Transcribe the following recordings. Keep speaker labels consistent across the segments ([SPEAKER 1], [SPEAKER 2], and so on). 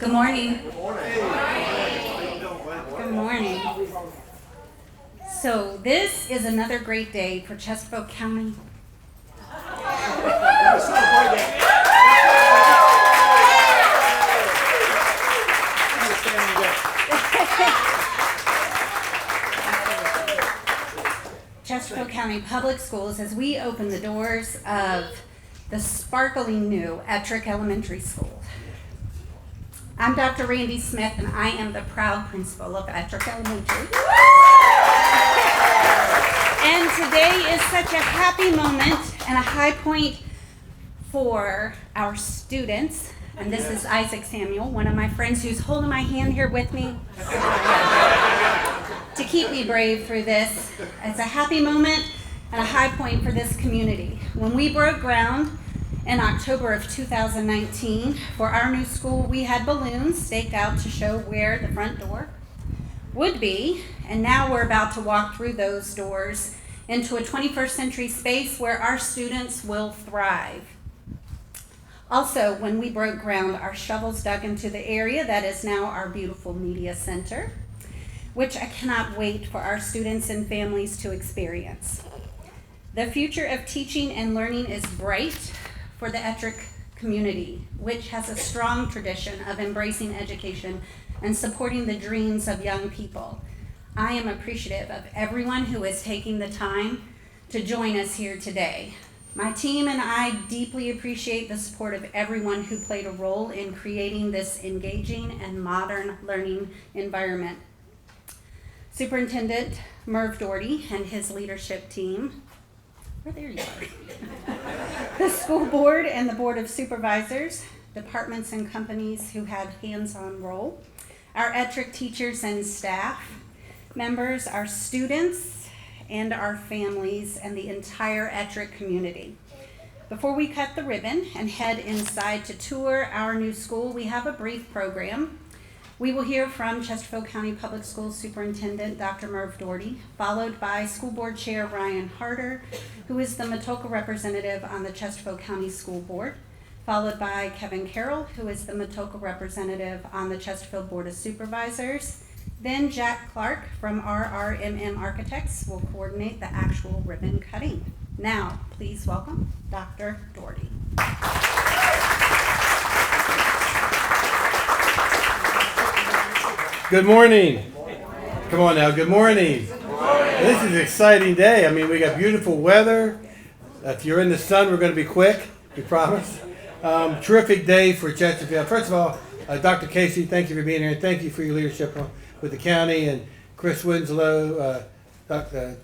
[SPEAKER 1] Good morning. Good morning. So this is another great day for Chesterfield County. Chesterfield County Public Schools as we open the doors of the sparkling new Ettrick Elementary School. I'm Dr. Randy Smith, and I am the proud principal of Ettrick Elementary. And today is such a happy moment and a high point for our students. And this is Isaac Samuel, one of my friends who's holding my hand here with me to keep me brave through this. It's a happy moment and a high point for this community. When we broke ground in October of 2019 for our new school, we had balloons staked out to show where the front door would be, and now we're about to walk through those doors into a 21st century space where our students will thrive. Also, when we broke ground, our shovels dug into the area that is now our beautiful media center, which I cannot wait for our students and families to experience. The future of teaching and learning is bright for the Ettrick community, which has a strong tradition of embracing education and supporting the dreams of young people. I am appreciative of everyone who is taking the time to join us here today. My team and I deeply appreciate the support of everyone who played a role in creating this engaging and modern learning environment. Superintendent Merv Doherty and his leadership team, there you are. The school board and the board of supervisors, departments and companies who had hands-on role, our Ettrick teachers and staff members, our students, and our families, and the entire Ettrick community. Before we cut the ribbon and head inside to tour our new school, we have a brief program. We will hear from Chesterfield County Public Schools Superintendent Dr. Merv Doherty, followed by School Board Chair Ryan Harder, who is the Matoka representative on the Chesterfield County School Board, followed by Kevin Carroll, who is the Matoka representative on the Chesterfield Board of Supervisors. Then Jack Clark from RRMM Architects will coordinate the actual ribbon cutting. Now, please welcome Dr. Doherty.
[SPEAKER 2] Good morning. Come on now, good morning. This is an exciting day. I mean, we got beautiful weather. If you're in the sun, we're going to be quick, we promise. Terrific day for Chesterfield. First of all, Dr. Casey, thank you for being here, and thank you for your leadership with the county, and Chris Winslow, Dr.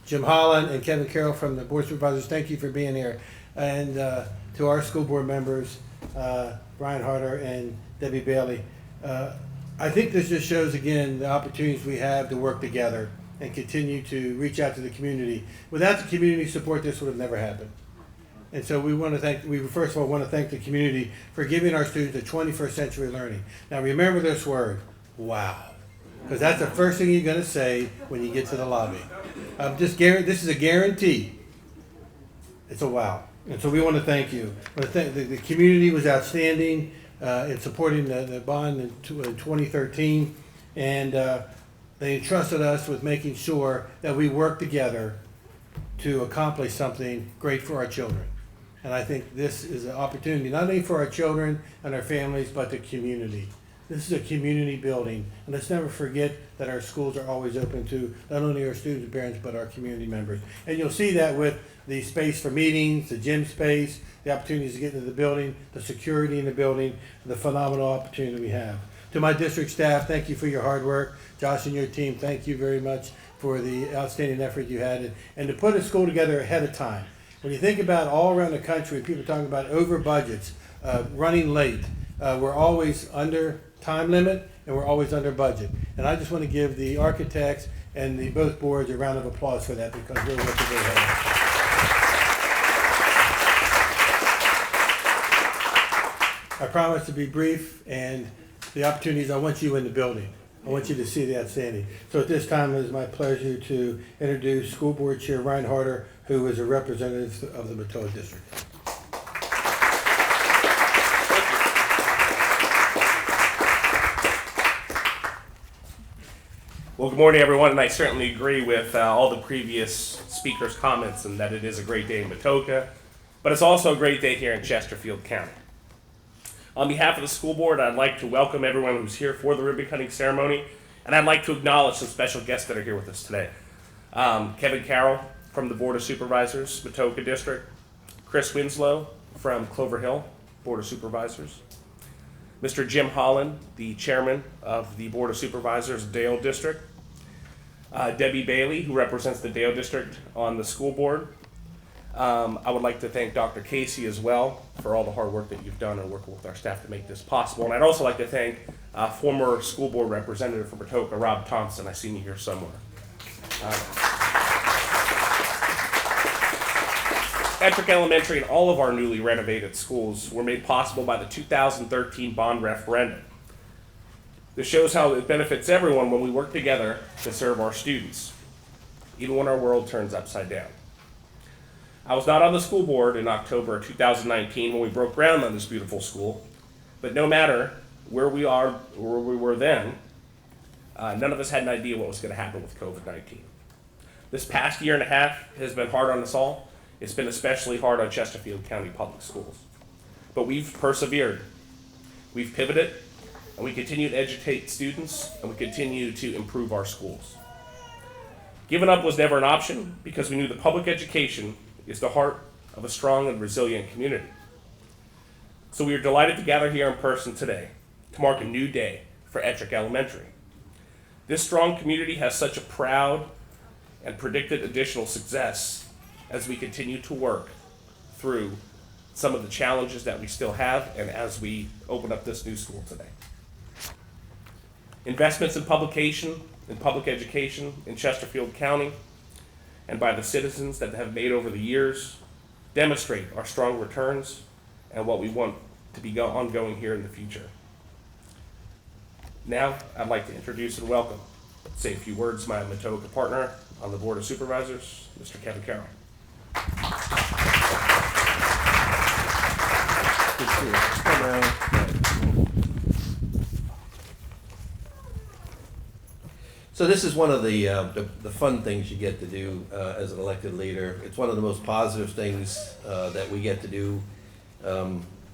[SPEAKER 2] Jim Holland, and Kevin Carroll from the Board of Supervisors, thank you for being here. And to our school board members, Brian Harder and Debbie Bailey, I think this just shows again the opportunities we have to work together and continue to reach out to the community. Without the community support, this would have never happened. And so we first of all want to thank the community for giving our students a 21st century learning. Now remember this word, wow, because that's the first thing you're going to say when you get to the lobby. This is a guarantee. It's a wow. And so we want to thank you. The community was outstanding in supporting the bond in 2013, and they entrusted us with making sure that we work together to accomplish something great for our children. And I think this is an opportunity not only for our children and our families, but the community. This is a community building, and let's never forget that our schools are always open to not only our students and parents, but our community members. And you'll see that with the space for meetings, the gym space, the opportunities to get into the building, the security in the building, the phenomenal opportunity we have. To my district staff, thank you for your hard work. Josh and your team, thank you very much for the outstanding effort you had. And to put a school together ahead of time. When you think about all around the country, people talking about over budgets, running late, we're always under time limit and we're always under budget. And I just want to give the architects and both boards a round of applause for that, because we're working very hard. I promise to be brief, and the opportunities, I want you in the building. I want you to see the outstanding. So at this time, it is my pleasure to introduce School Board Chair Ryan Harder, who is a representative of the Matoka District.
[SPEAKER 3] Well, good morning, everyone, and I certainly agree with all the previous speakers' comments and that it is a great day in Matoka, but it's also a great day here in Chesterfield County. On behalf of the school board, I'd like to welcome everyone who's here for the ribbon cutting ceremony, and I'd like to acknowledge some special guests that are here with us today. Kevin Carroll from the Board of Supervisors, Matoka District, Chris Winslow from Clover Hill, Board of Supervisors, Mr. Jim Holland, the chairman of the Board of Supervisors, Dale District, Debbie Bailey, who represents the Dale District on the school board. I would like to thank Dr. Casey as well for all the hard work that you've done and working with our staff to make this possible. And I'd also like to thank former school board representative from Matoka, Rob Thompson. I see you here somewhere. Ettrick Elementary and all of our newly renovated schools were made possible by the 2013 bond referendum. This shows how it benefits everyone when we work together to serve our students, even when our world turns upside down. I was not on the school board in October of 2019 when we broke ground on this beautiful school, but no matter where we are or where we were then, none of us had an idea what was going to happen with COVID-19. This past year and a half has been hard on us all. It's been especially hard on Chesterfield County Public Schools. But we've persevered. We've pivoted, and we continue to educate students, and we continue to improve our schools. Giving up was never an option because we knew that public education is the heart of a strong and resilient community. So we are delighted to gather here in person today to mark a new day for Ettrick Elementary. This strong community has such a proud and predicted additional success as we continue to work through some of the challenges that we still have and as we open up this new school today. Investments in publication and public education in Chesterfield County and by the citizens that have made over the years demonstrate our strong returns and what we want to be ongoing here in the future. Now, I'd like to introduce and welcome, say a few words, my Matoka partner on the Board of Supervisors, Mr. Kevin Carroll.
[SPEAKER 4] So this is one of the fun things you get to do as an elected leader. It's one of the most positive things that we get to do.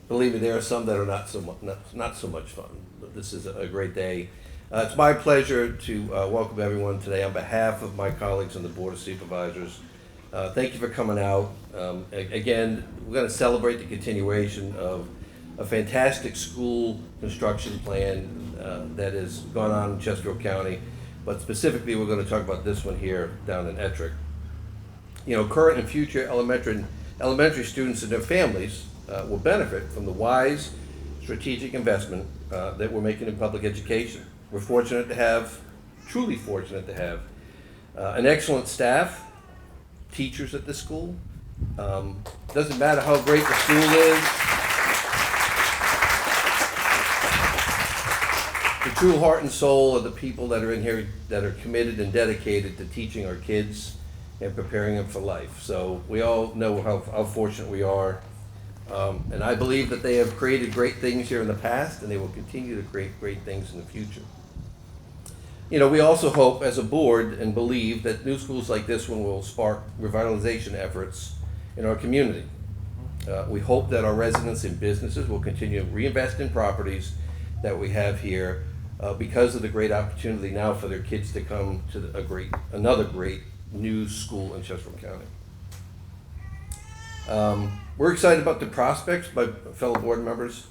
[SPEAKER 4] Believe me, there are some that are not so much fun, but this is a great day. It's my pleasure to welcome everyone today on behalf of my colleagues on the Board of Supervisors. Thank you for coming out. Again, we're going to celebrate the continuation of a fantastic school construction plan that has gone on in Chesterfield County, but specifically we're going to talk about this one here down in Ettrick. You know, current and future elementary students and their families will benefit from the wise strategic investment that we're making in public education. We're fortunate to have, truly fortunate to have, an excellent staff, teachers at the school. Doesn't matter how great the school is. The true heart and soul of the people that are in here that are committed and dedicated to teaching our kids and preparing them for life. So we all know how fortunate we are. And I believe that they have created great things here in the past and they will continue to create great things in the future. You know, we also hope as a board and believe that new schools like this one will spark revitalization efforts in our community. We hope that our residents and businesses will continue to reinvest in properties that we have here because of the great opportunity now for their kids to come to another great new school in Chesterfield County. We're excited about the prospects, my fellow board members.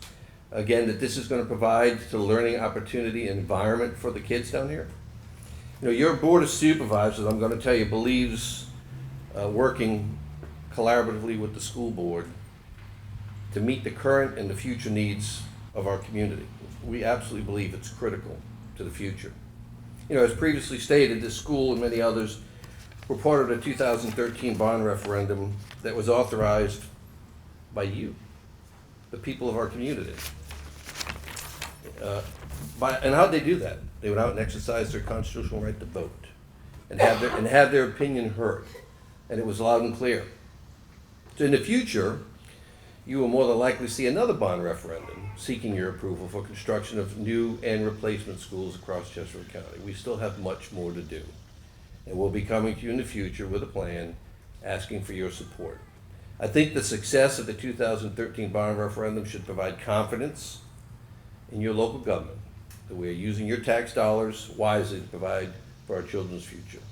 [SPEAKER 4] Again, that this is going to provide the learning opportunity and environment for the kids down here. You know, your Board of Supervisors, I'm going to tell you, believes working collaboratively with the school board to meet the current and the future needs of our community. We absolutely believe it's critical to the future. You know, as previously stated, this school and many others were part of the 2013 bond referendum that was authorized by you, the people of our community. And how'd they do that? They went out and exercised their constitutional right to vote and have their opinion heard. And it was loud and clear. So in the future, you will more than likely see another bond referendum seeking your approval for construction of new and replacement schools across Chesterfield County. We still have much more to do, and we'll be coming to you in the future with a plan asking for your support. I think the success of the 2013 bond referendum should provide confidence in your local government that we are using your tax dollars wisely to provide for our children's future.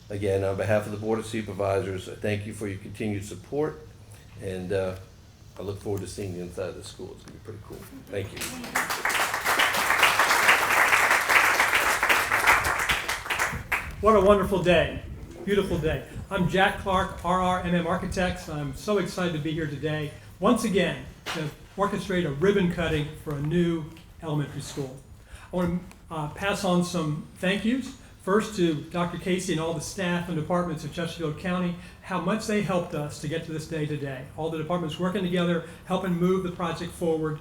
[SPEAKER 4] Again, on behalf of the Board of Supervisors, I thank you for your continued support, and I look forward to seeing you inside of the school. It's going to be pretty cool. Thank you.
[SPEAKER 5] What a wonderful day. Beautiful day. I'm Jack Clark, RRMM Architects. I'm so excited to be here today, once again, to orchestrate a ribbon cutting for a new elementary school. I want to pass on some thank yous. First to Dr. Casey and all the staff and departments of Chesterfield County, how much they helped us to get to this day today. All the departments working together, helping move the project forward.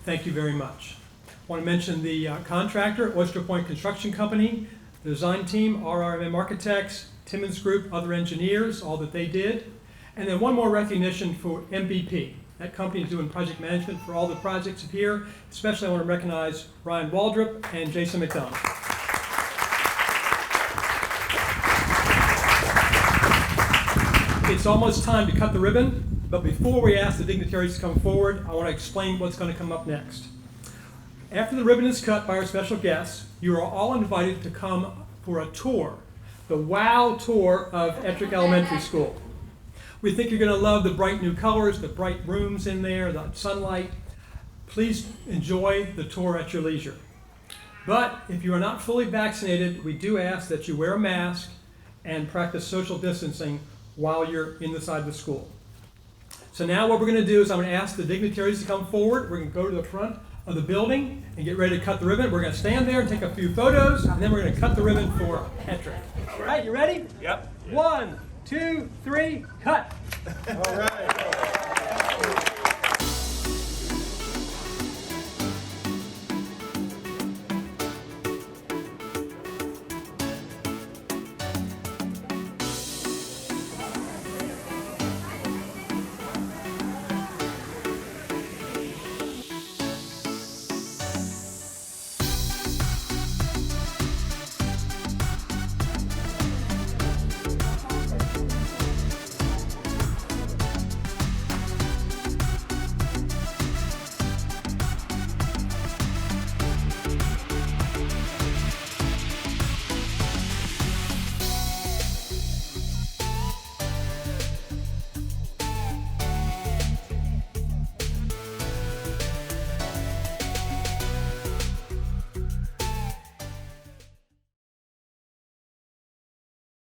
[SPEAKER 5] Thank you very much. I want to mention the contractor, Oyster Point Construction Company, the design team, RRMM Architects, Timmons Group, other engineers, all that they did. And then one more recognition for MVP. That company is doing project management for all the projects here. Especially I want to recognize Ryan Waldrop and Jason McDonald. It's almost time to cut the ribbon, but before we ask the dignitaries to come forward, I want to explain what's going to come up next. After the ribbon is cut by our special guests, you are all invited to come for a tour, the WOW tour of Ettrick Elementary School. We think you're going to love the bright new colors, the bright rooms in there, the sunlight. Please enjoy the tour at your leisure. But if you are not fully vaccinated, we do ask that you wear a mask and practice social distancing while you're inside the school. So now what we're going to do is I'm going to ask the dignitaries to come forward. We're going to go to the front of the building and get ready to cut the ribbon. We're going to stand there and take a few photos, and then we're going to cut the ribbon for Ettrick. All right, you ready?
[SPEAKER 3] Yep.
[SPEAKER 5] 1, 2, 3, cut.
[SPEAKER 2] All right.